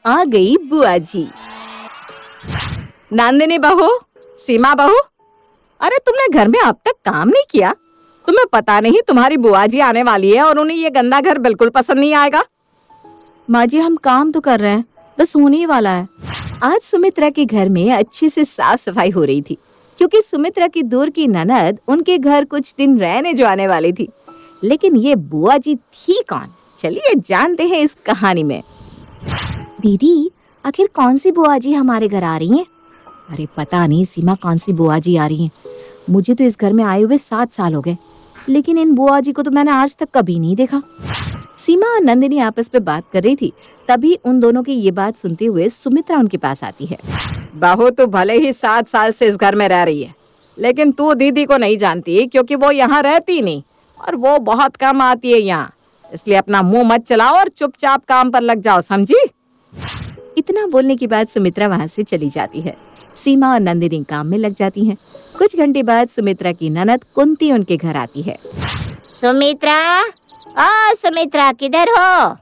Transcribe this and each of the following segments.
आ गई बुआ जी। नंदिनी बहू, सीमा बहू, अरे तुमने घर में अब तक काम नहीं किया? तुम्हें पता नहीं तुम्हारी बुआ जी आने वाली है और उन्हें ये गंदा घर बिल्कुल पसंद नहीं आएगा। माँ जी, हम काम तो कर रहे हैं, बस होने ही वाला है। आज सुमित्रा के घर में अच्छे से साफ सफाई हो रही थी, क्योंकि सुमित्रा की दूर की ननद उनके घर कुछ दिन रहने जो आने वाली थी। लेकिन ये बुआ जी थी कौन? चलिए जानते हैं इस कहानी में। दीदी, आखिर कौन सी बुआ जी हमारे घर आ रही हैं? अरे पता नहीं सीमा, कौन सी बुआ जी आ रही हैं। मुझे तो इस घर में आए हुए 7 साल हो गए, लेकिन इन बुआ जी को तो मैंने आज तक कभी नहीं देखा। सीमा और नंदिनी आपस में बात कर रही थी, तभी उन दोनों की ये बात सुनते हुए सुमित्रा उनके पास आती है। बहू, तू भले ही 7 साल से इस घर में रह रही है, लेकिन तू दीदी को नहीं जानती, क्योंकि वो यहाँ रहती नहीं और वो बहुत कम आती है यहाँ। इसलिए अपना मुंह मत चलाओ और चुपचाप काम पर लग जाओ, समझी? इतना बोलने के बाद सुमित्रा वहाँ से चली जाती है। सीमा और नंदिनी काम में लग जाती हैं। कुछ घंटे बाद सुमित्रा की ननद कुंती उनके घर आती है। सुमित्रा, किधर हो?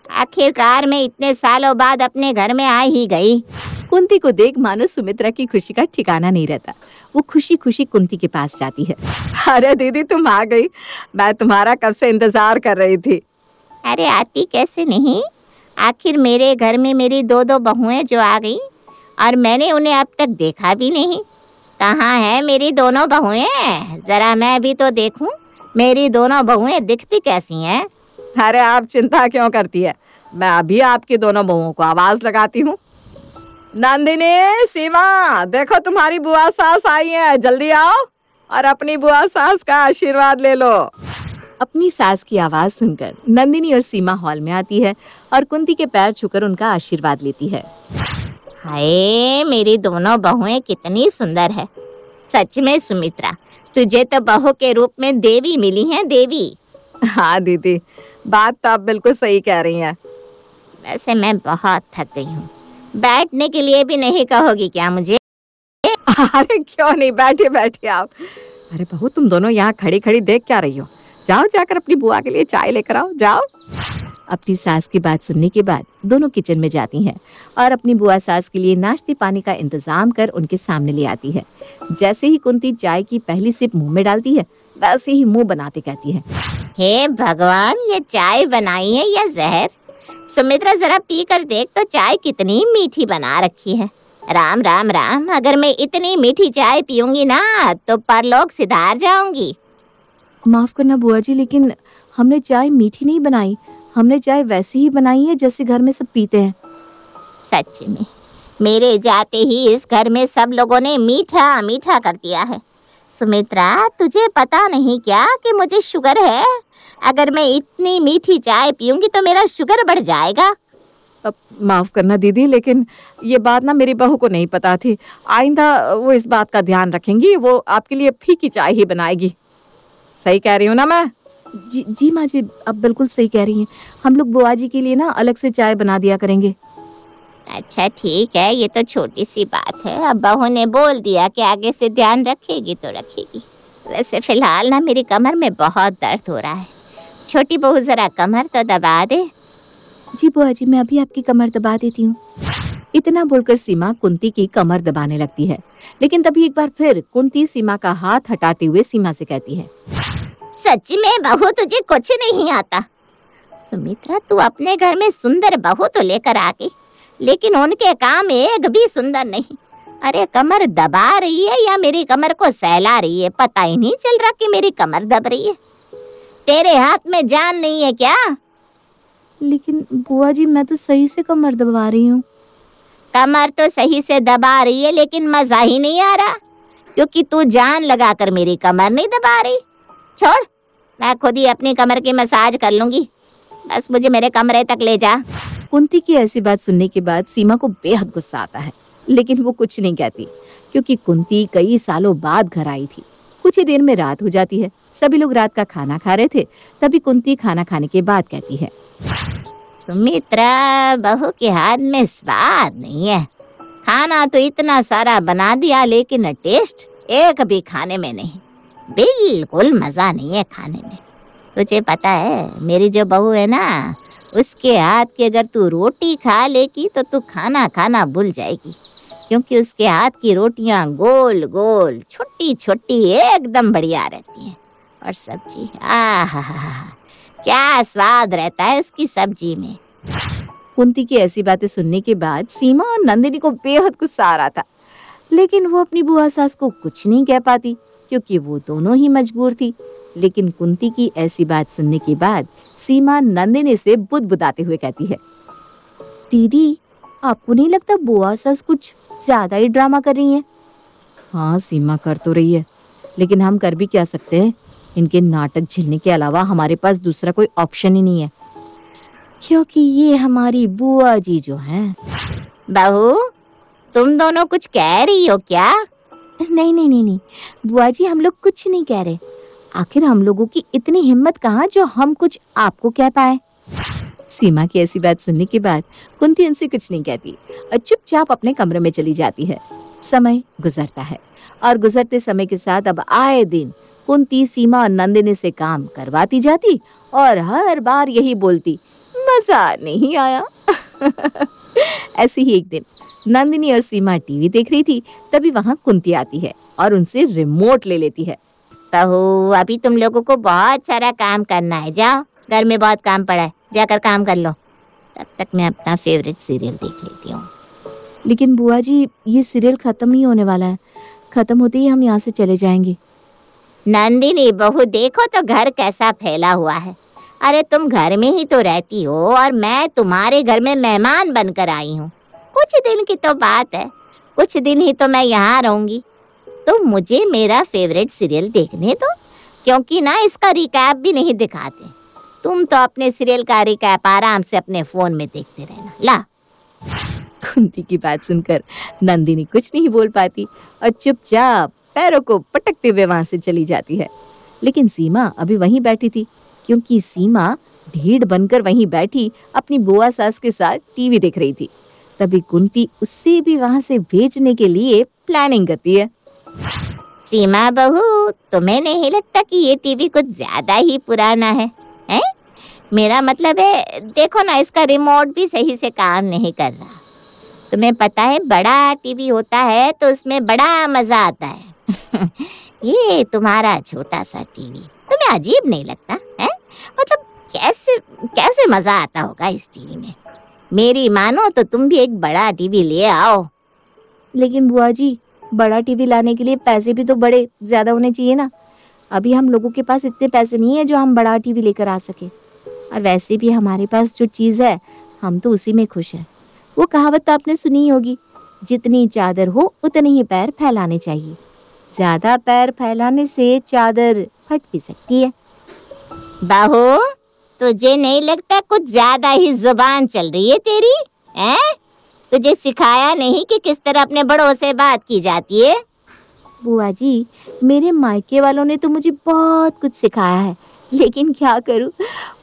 आखिरकार मैं इतने सालों बाद अपने घर में आ ही गई। कुंती को देख मानो सुमित्रा की खुशी का ठिकाना नहीं रहता। वो खुशी खुशी कुंती के पास जाती है। अरे दीदी, तुम आ गई, मैं तुम्हारा कब से इंतजार कर रही थी। अरे आती कैसे नहीं, आखिर मेरे घर में मेरी 2 बहुएं जो आ गई और मैंने उन्हें अब तक देखा भी नहीं। कहाँ है मेरी दोनों बहुएं? जरा मैं भी तो देखूं, मेरी दोनों बहुएं दिखती कैसी हैं? अरे आप चिंता क्यों करती है, मैं अभी आपकी दोनों बहुओं को आवाज लगाती हूँ। नंदिनी, सीमा, देखो तुम्हारी बुआ सास आई है, जल्दी आओ और अपनी बुआ सास का आशीर्वाद ले लो। अपनी सास की आवाज सुनकर नंदिनी और सीमा हॉल में आती है और कुंती के पैर छूकर उनका आशीर्वाद लेती है। हाय, मेरी दोनों बहुएं कितनी सुंदर है। सच में सुमित्रा, तुझे तो बहू के रूप में देवी मिली है, देवी। हाँ दीदी, बात तो आप बिल्कुल सही कह रही हैं। वैसे मैं बहुत थक गई हूँ, बैठने के लिए भी नहीं कहोगी क्या मुझे? अरे क्यों नहीं, बैठिए बैठिए आप। अरे बहू, तुम दोनों यहाँ खड़ी खड़ी देख क्या रही हो? जाओ जाकर अपनी बुआ के लिए चाय लेकर आओ, जाओ। अपनी सास की बात सुनने के बाद दोनों किचन में जाती हैं और अपनी बुआ सास के लिए नाश्ते पानी का इंतजाम कर उनके सामने ले आती है। जैसे ही कुंती चाय की पहली सिप मुंह में डालती है, वैसे ही मुंह बनाते कहती है, हे भगवान, ये चाय बनाई है या जहर? सुमित्रा, जरा पी कर देख तो चाय कितनी मीठी बना रखी है। राम राम राम, अगर मैं इतनी मीठी चाय पीऊंगी ना तो परलोक सिधार जाऊंगी। माफ करना बुआ जी, लेकिन हमने चाय मीठी नहीं बनाई, हमने चाय वैसी ही बनाई है जैसे घर में सब पीते हैं। सच में मेरे जाते ही इस घर में सब लोगों ने मीठा मीठा कर दिया है। सुमित्रा, तुझे पता नहीं क्या कि मुझे शुगर है? अगर मैं इतनी मीठी चाय पीऊंगी तो मेरा शुगर बढ़ जाएगा। अब माफ करना दीदी, लेकिन ये बात ना मेरी बहू को नहीं पता थी। आइंदा वो इस बात का ध्यान रखेंगी, वो आपके लिए फीकी चाय ही बनाएगी। सही कह रही हूँ ना मैं? जी माँ जी, आप बिल्कुल सही कह रही हैं। हम लोग बुआ जी के लिए ना अलग से चाय बना दिया करेंगे। अच्छा ठीक है, ये तो छोटी सी बात है। अब बहू ने बोल दिया कि आगे से ध्यान रखेगी तो रखेगी। वैसे फिलहाल ना मेरी कमर में बहुत दर्द हो रहा है। छोटी बहू, जरा कमर तो दबा दे। जी बुआ जी, मैं अभी आपकी कमर दबा देती हूँ। इतना बोलकर सीमा कुंती की कमर दबाने लगती है, लेकिन तभी एक बार फिर कुंती सीमा का हाथ हटाते हुए सीमा से कहती है, सच में बहू, तुझे कुछ नहीं आता। सुमित्रा, तू अपने घर में सुंदर बहू तो लेकर आ गई, लेकिन उनके काम एक भी सुंदर नहीं। अरे कमर दबा रही है या मेरी कमर को सहला रही है? पता ही नहीं चल रहा कि मेरी कमर दब रही है। तेरे हाथ में जान नहीं है क्या? लेकिन बुआ जी, मैं तो सही से कमर दबा रही हूँ। कमर तो सही से दबा रही है, लेकिन मजा ही नहीं आ रहा, क्योंकि तू जान लगाकर मेरी कमर नहीं दबा रही। छोड़, मैं खुद ही अपनी कमर की मसाज कर लूंगी। बस मुझे मेरे कमरे तक ले जा। कुंती की ऐसी बात सुनने के बाद सीमा को बेहद गुस्सा आता है, लेकिन वो कुछ नहीं कहती, क्योंकि कुंती कई सालों बाद घर आई थी। कुछ ही देर में रात हो जाती है। सभी लोग रात का खाना खा रहे थे, तभी कुंती खाना खाने के बाद कहती है, सुमित्रा, बहू के हाथ में स्वाद नहीं है। खाना तो इतना सारा बना दिया, लेकिन टेस्ट एक भी खाने में नहीं। बिल्कुल मजा नहीं है खाने में। तुझे पता है, मेरी जो बहू है ना, उसके हाथ की अगर तू रोटी खा लेगी तो तू खाना खाना भूल जाएगी, क्योंकि उसके हाथ की रोटियां गोल गोल छोटी छोटी एकदम बढ़िया रहती हैं। और सब्जी, आहा, क्या स्वाद रहता है उसकी सब्जी में। कुंती की ऐसी बातें सुनने के बाद सीमा और नंदिनी को बेहद गुस्सा आ रहा था, लेकिन वो अपनी बुआ सास को कुछ नहीं कह पाती क्योंकि वो दोनों ही मजबूर थी। लेकिन कुंती की ऐसी बात सुनने के बाद सीमा नंदिनी से बुदबुदाते हुए कहती है, दीदी आपको नहीं लगता बुआ सास कुछ ज्यादा ही ड्रामा कर रही हैं? हाँ सीमा, कर तो रही है, लेकिन हम कर भी क्या सकते हैं? इनके नाटक झेलने के अलावा हमारे पास दूसरा कोई ऑप्शन ही नहीं है, क्योंकि ये हमारी बुआ जी जो हैं। बहू, तुम दोनों कुछ कह रही हो क्या? नहीं नहीं नहीं नहीं बुआ जी, हम लोग कुछ नहीं कह रहे। आखिर हम लोगों की इतनी हिम्मत कहाँ जो हम कुछ आपको कह पाए। सीमा की ऐसी बात सुनने के बाद कुंती उनसे कुछ नहीं कहती और चुपचाप अपने कमरे में चली जाती है। समय गुजरता है और गुजरते समय के साथ अब आए दिन कुंती सीमा और नंदिनी से काम करवाती जाती और हर बार यही बोलती, मजा नहीं आया। ऐसे ही एक दिन नंदिनी और सीमा टीवी देख रही थी, तभी वहां कुंती आती है और उनसे रिमोट ले लेती है। बहू, अभी तुम लोगों को बहुत सारा काम करना है, जाओ, घर में बहुत काम पड़ा है, जाकर काम कर लो। तब तक मैं अपना फेवरेट सीरियल देख लेती हूँ। लेकिन बुआ जी, ये सीरियल खत्म ही होने वाला है, खत्म होते ही हम यहाँ से चले जाएंगे। नंदिनी बहू, देखो तो घर कैसा फैला हुआ है। अरे तुम घर में ही तो रहती हो और मैं तुम्हारे घर में मेहमान बनकर आई हूँ। कुछ दिन की तो बात है, कुछ दिन ही तो मैं यहाँ रहूंगी, तो मुझे मेरा फेवरेट सीरियल देखने दो, क्योंकि ना इसका रिकैप भी नहीं दिखाते। तुम तो अपने सीरियल का रिकैप आराम से अपने फोन में देखते रहना। ला। कुंती की बात सुनकर नंदिनी कुछ नहीं बोल पाती और चुपचाप पैरों को पटकते हुए वहां से चली जाती है। लेकिन सीमा अभी वहीं बैठी थी, क्योंकि सीमा भीड़ बनकर वहीं बैठी अपनी बुआ सास के साथ टीवी देख रही थी। तभी कुंती उससे भी वहां से भेजने के लिए प्लानिंग करती है। सीमा बहू, तुम्हें नहीं लगता कि ये टीवी कुछ ज्यादा ही पुराना है? हैं? मेरा मतलब है, देखो ना, इसका रिमोट भी सही से काम नहीं कर रहा। तुम्हें पता है, बड़ा टीवी होता है तो उसमें बड़ा मजा आता है। ये तुम्हारा छोटा सा टीवी तुम्हें अजीब नहीं लगता है? मतलब कैसे कैसे मजा आता होगा इस टीवी में? मेरी मानो तो तुम भी एक बड़ा टीवी ले आओ। लेकिन बुआ जी, बड़ा टीवी लाने के लिए पैसे भी तो बड़े ज्यादा होने चाहिए ना। अभी हम लोगों के पास इतने पैसे नहीं है जो हम बड़ा टीवी लेकर आ सके। और वैसे भी हमारे पास जो चीज है, हम तो उसी में खुश है। वो कहावत तो आपने सुनी ही होगी, जितनी चादर हो उतने ही पैर फैलाने चाहिए। ज्यादा पैर फैलाने से चादर फट भी सकती है। बहू, तुझे नहीं लगता कुछ ज्यादा ही जुबान चल रही है तेरी? हैं? तुझे सिखाया नहीं कि किस तरह अपने बड़ों से बात की जाती है? बुआ जी, मेरे मायके वालों ने तो मुझे बहुत कुछ सिखाया है, लेकिन क्या करूं,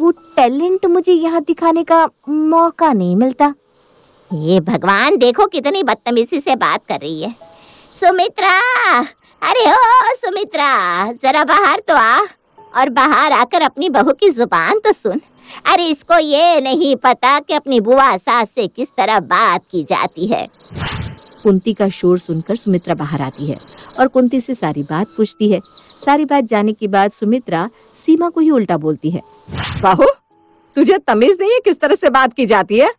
वो टैलेंट मुझे यहाँ दिखाने का मौका नहीं मिलता। ये भगवान, देखो कितनी बदतमीजी से बात कर रही है। सुमित्रा, अरे ओ सुमित्रा, जरा बाहर तो आ, और बाहर आकर अपनी बहू की जुबान तो सुन। अरे इसको ये नहीं पता कि अपनी बुआ सास से किस तरह बात की जाती है। कुंती का शोर सुनकर सुमित्रा बाहर आती है और कुंती से सारी बात पूछती है। सारी बात जानने के बाद सुमित्रा सीमा को ही उल्टा बोलती है। बहू, तुझे तमीज नहीं है किस तरह से बात की जाती है?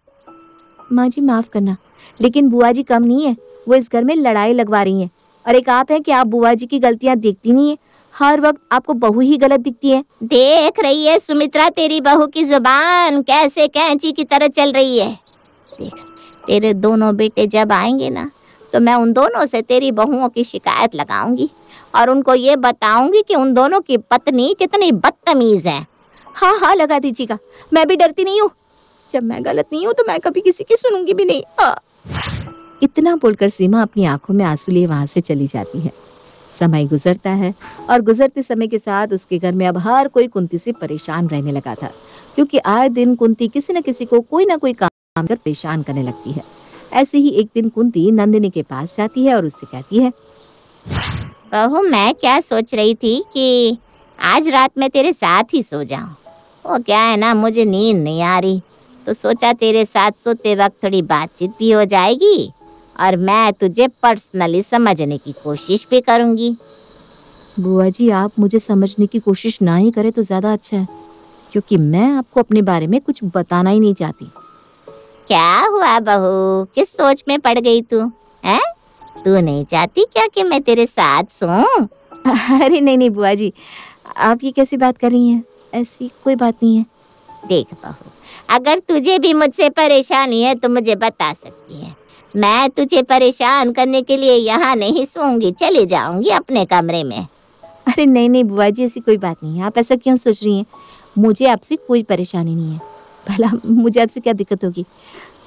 माँ जी माफ करना, लेकिन बुआ जी कम नहीं है, वो इस घर में लड़ाई लगवा रही हैं। और एक आप है कि आप बुआ जी की गलतियाँ देखती नहीं है, हर वक्त आपको बहू ही गलत दिखती है। देख रही है सुमित्रा, तेरी बहू की जुबान कैसे कैंची की तरह चल रही है। देख, तेरे दोनों बेटे जब आएंगे ना, तो मैं उन दोनों से तेरी बहुओं की शिकायत लगाऊंगी और उनको ये बताऊंगी कि उन दोनों की पत्नी कितनी बदतमीज है। हाँ हाँ, लगा दीजिएगा, मैं भी डरती नहीं हूँ। जब मैं गलत नहीं हूँ तो मैं कभी किसी की सुनूंगी भी नहीं। इतना बोलकर सीमा अपनी आंखों में आंसू लिए वहां से चली जाती है। समय गुजरता है और गुजरते समय के साथ उसके घर में अब हर कोई कुंती से परेशान रहने लगा था, क्योंकि आए दिन कुंती किसी न किसी को कोई ना कोई काम कर परेशान करने लगती है। ऐसे ही एक दिन कुंती नंदिनी के पास जाती है और उससे कहती है, बहू, मैं क्या सोच रही थी कि आज रात में तेरे साथ ही सो जाऊं। वो क्या है ना, मुझे नींद नहीं आ रही तो सोचा तेरे साथ सोते वक्त थोड़ी बातचीत भी हो जाएगी और मैं तुझे पर्सनली समझने की कोशिश भी करूंगी। बुआ जी, आप मुझे समझने की कोशिश ना ही करें तो ज्यादा अच्छा है, क्योंकि मैं आपको अपने बारे में कुछ बताना ही नहीं चाहती। क्या हुआ बहू, किस सोच में पड़ गई तू? हैं? तू नहीं चाहती क्या कि मैं तेरे साथ सोऊं? अरे नहीं नहीं बुआ जी, आप ये कैसी बात कर रही हैं? ऐसी कोई बात नहीं है। देख बहू, अगर तुझे भी मुझसे परेशानी है तो मुझे बता सकती है। मैं तुझे परेशान करने के लिए यहाँ नहीं सोऊंगी, चली जाऊंगी अपने कमरे में। अरे नहीं नहीं बुआ जी, ऐसी कोई बात नहीं है। आप ऐसा क्यों सोच रही हैं? मुझे आपसे कोई परेशानी नहीं है। भला मुझे आपसे क्या दिक्कत होगी?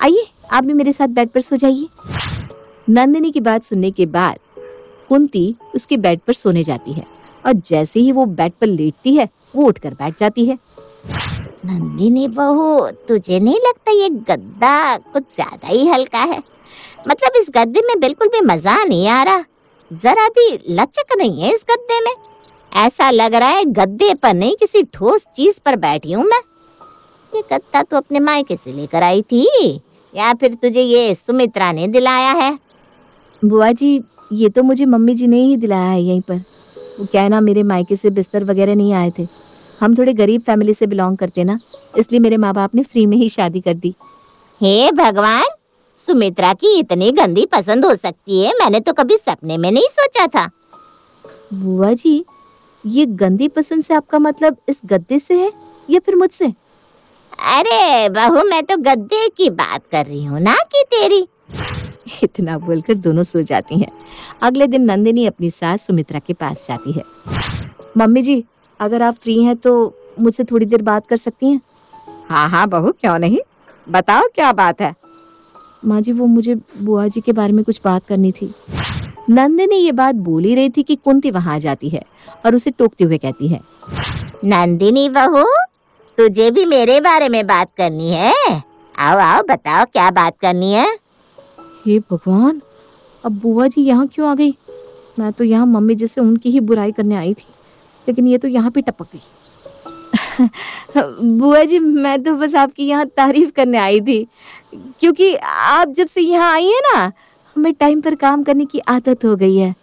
आइए, आप भी मेरे साथ बेड पर सो जाइए। नंदिनी की बात सुनने के बाद कुंती उसके बेड पर सोने जाती है और जैसे ही वो बेड पर लेटती है वो उठकर बैठ जाती है। नंदिनी बहू, तुझे नहीं लगता ये गद्दा कुछ ज्यादा ही हल्का है? मतलब इस गद्दे में बिल्कुल भी मजा नहीं आ रहा, जरा भी लचक नहीं है इस गद्दे में। ऐसा लग रहा है गद्दे पर नहीं किसी ठोस चीज पर बैठी हूँ मैं। ये गद्दा तो अपने मायके से लेकर आई थी या फिर तुझे ये सुमित्रा ने दिलाया है? बुआ जी, ये तो मुझे मम्मी जी ने ही दिलाया है यहीं पर। वो क्या है ना, मेरे मायके से बिस्तर वगैरह नहीं आए थे। हम थोड़े गरीब फैमिली से बिलोंग करते ना, इसलिए मेरे माँ बाप ने फ्री में ही शादी कर दी। हे भगवान, सुमित्रा की इतनी गंदी पसंद हो सकती है, मैंने तो कभी सपने में नहीं सोचा था। बुआ जी, ये गंदी पसंद से आपका मतलब इस गद्दे से है या फिर मुझसे? अरे बहू, मैं तो गद्दे की बात कर रही हूँ ना कि तेरी। इतना बोलकर दोनों सो जाती हैं। अगले दिन नंदिनी अपनी सास सुमित्रा के पास जाती है। मम्मी जी, अगर आप फ्री हैं तो मुझसे थोड़ी देर बात कर सकती हैं? हाँ हाँ बहू, क्यों नहीं, बताओ क्या बात है। माँ जी, वो मुझे बुआ जी के बारे में कुछ बात करनी थी। नंदिनी ये बात बोल ही रही थी कि कुंती वहां आ जाती है और उसे टोकते हुए कहती है, नंदिनी बहू, तुझे भी मेरे बारे में बात करनी है? आओ आओ, बताओ क्या बात करनी है। हे भगवान, अब बुआ जी यहाँ क्यों आ गई? मैं तो यहाँ मम्मी जी से उनकी ही बुराई करने आई थी, लेकिन ये तो यहाँ पे टपक गई। बुआ जी, मैं तो बस आपकी यहाँ तारीफ करने आई थी, क्योंकि आप जब से यहाँ आई है ना, हमें टाइम पर काम करने की आदत हो गई है।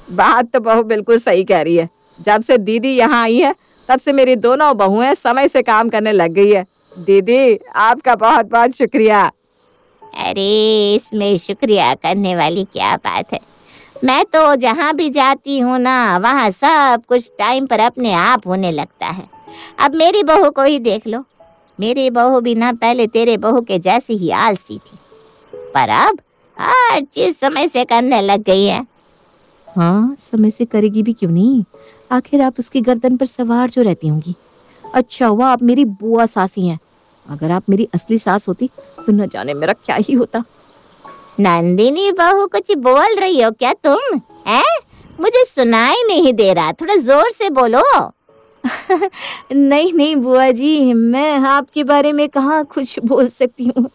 बात तो बहू बिल्कुल सही कह रही है। जब से दीदी यहाँ आई है तब से मेरी दोनों बहुएं समय से काम करने लग गई है। दीदी, आपका बहुत बहुत शुक्रिया। अरे, इसमें शुक्रिया करने वाली क्या बात है। मैं तो जहाँ भी जाती हूँ ना, वहाँ सब कुछ टाइम पर अपने आप होने लगता है। अब मेरी बहू को ही देख लो। मेरी बहू भी ना पहले तेरे बहू के जैसी ही आलसी थी, पर अब हर चीज समय से करने लग गई है। हाँ, समय से करेगी भी क्यों नहीं, आखिर आप उसकी गर्दन पर सवार जो रहती होंगी। अच्छा हुआ आप मेरी बुआ सासी हैं, अगर आप मेरी असली सास होती तो न जाने मेरा क्या ही होता। नंदिनी बहू, कुछ बोल रही हो क्या तुम? हैं? मुझे सुनाई नहीं दे रहा, थोड़ा जोर से बोलो। नहीं नहीं बुआ जी, मैं आपके बारे में कहाँ कुछ बोल सकती हूँ।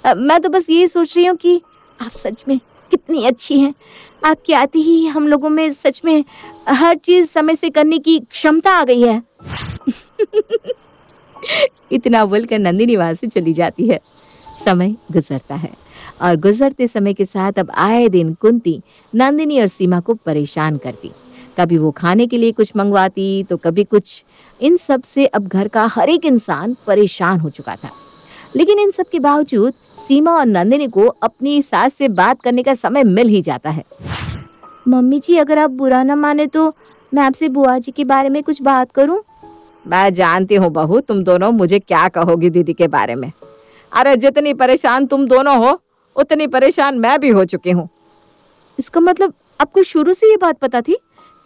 मैं तो बस ये सोच रही हूँ कि आप सच में कितनी अच्छी हैं। आपके आते ही हम लोगों में सच में हर चीज समय से करने की क्षमता आ गई है। इतना बोलकर नंदिनी वहां से चली जाती है। समय गुजरता है और गुजरते समय के साथ अब आए दिन कुंती नंदिनी और सीमा को परेशान करती। कभी वो खाने के लिए कुछ मंगवाती तो कभी कुछ। इन सब से अब घर का हर एक इंसान परेशान हो चुका था। लेकिन इन सब के बावजूद सीमा और नंदिनी को अपनी सास से बात करने का समय मिल ही जाता है। मम्मी जी, अगर आप बुरा न माने तो मैं आपसे बुआ जी के बारे में कुछ बात करूं? मैं जानती हूँ बहू, तुम दोनों मुझे क्या कहोगी दीदी के बारे में। अरे, जितनी परेशान तुम दोनों हो उतनी परेशान मैं भी हो चुकी हूँ। इसका मतलब आपको शुरू से ये बात पता थी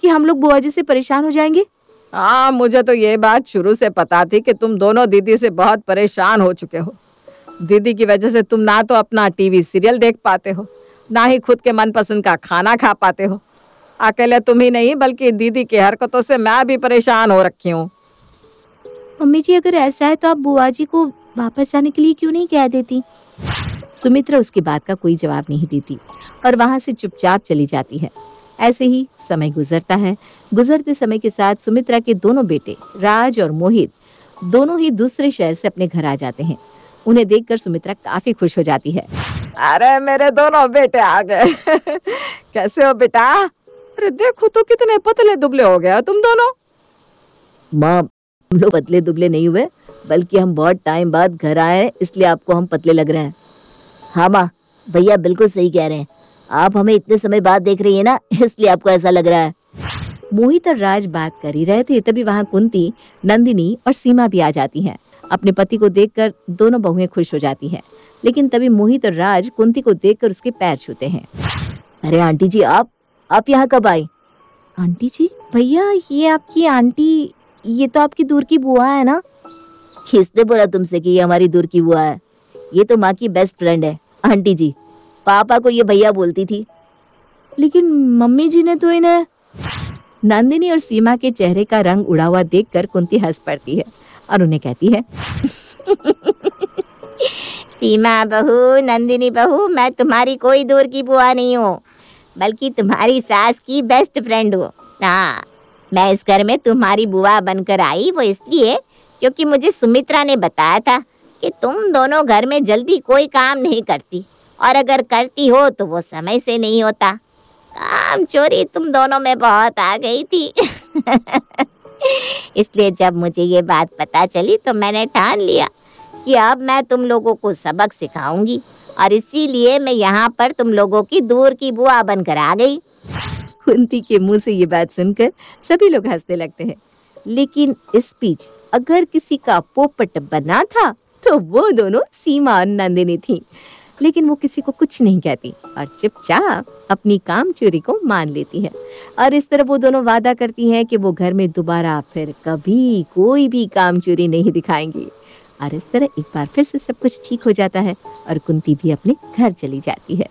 कि हम लोग बुआ जी से परेशान हो जाएंगे? हाँ, मुझे तो ये बात शुरू से पता थी कि तुम दोनों दीदी से बहुत परेशान हो चुके हो। दीदी की वजह से तुम ना तो अपना टीवी सीरियल देख पाते हो, ना ही खुद के मनपसंद का खाना खा पाते हो। अकेले तुम ही नहीं बल्कि दीदी की हरकतों से मैं भी परेशान हो रखी हूँ। मम्मी जी, अगर ऐसा है तो आप बुआ जी को वापस जाने के लिए क्यों नहीं कह देती? सुमित्रा उसकी बात का कोई जवाब नहीं देती और वहां से चुपचाप चली जाती है। ऐसे ही समय गुजरता है। गुजरते समय के साथ सुमित्रा के दोनों बेटे राज और मोहित दोनों ही दूसरे शहर से अपने घर आ जाते हैं। उन्हें देखकर सुमित्रा काफी खुश हो जाती है। अरे मेरे दोनों बेटे आ गए। कैसे हो बेटा? अरे देखो तो कितने पतले दुबले हो गए तुम दोनों। माँ, हम लोग पतले दुबले नहीं हुए, बल्कि हम बहुत टाइम बाद घर आए हैं, इसलिए आपको हम पतले लग रहे हैं। हाँ माँ, भैया बिल्कुल सही कह रहे हैं। आप हमें इतने समय बाद देख रही है ना, इसलिए आपको ऐसा लग रहा है। मोहित और राज बात कर ही रहे थे, तभी वहाँ कुंती, नंदिनी और सीमा भी आ जाती हैं। अपने पति को देखकर दोनों बहुएं खुश हो जाती हैं, लेकिन तभी मोहित और राज कुंती को देखकर उसके पैर छूते हैं। अरे आंटी जी, आप यहाँ कब आई? आंटी जी? भैया ये आपकी आंटी, ये तो आपकी दूर की बुआ है ना? किसने बोला तुमसे कि ये हमारी दूर की बुआ है? ये तो माँ की बेस्ट फ्रेंड है आंटी जी। पापा को ये भैया बोलती थी। लेकिन मम्मी जी ने तो इन्हें। नंदिनी और सीमा के चेहरे का रंग उड़ा हुआ देखकर कुंती हंस पड़ती है और उन्हें कहती है, सीमा बहू, नंदिनी बहू, मैं तुम्हारी कोई दूर की बुआ नहीं हूँ, बल्कि तुम्हारी सास की बेस्ट फ्रेंड हूँ। हाँ, मैं इस घर में तुम्हारी बुआ बनकर आई, वो इसलिए क्योंकि मुझे सुमित्रा ने बताया था कि तुम दोनों घर में जल्दी कोई काम नहीं करती, और अगर करती हो तो वो समय से नहीं होता। काम चोरी तुम दोनों में बहुत आ गई थी। इसलिए जब मुझे ये बात पता चली तो मैंने ठान लिया कि अब मैं तुम लोगों को सबक सिखाऊंगी, और इसीलिए मैं यहाँ पर तुम लोगों की दूर की बुआ बनकर आ गई। कुंती के मुंह से ये बात सुनकर सभी लोग हंसने लगते हैं, लेकिन इस बीच अगर किसी का पोपट बना था तो वो दोनों सीमा और नंदिनी थी। लेकिन वो किसी को कुछ नहीं कहती और चुपचाप अपनी काम चोरी को मान लेती है। और इस तरह वो दोनों वादा करती हैं कि वो घर में दोबारा फिर कभी कोई भी काम चोरी नहीं दिखाएंगी। और इस तरह एक बार फिर से सब कुछ ठीक हो जाता है और कुंती भी अपने घर चली जाती है।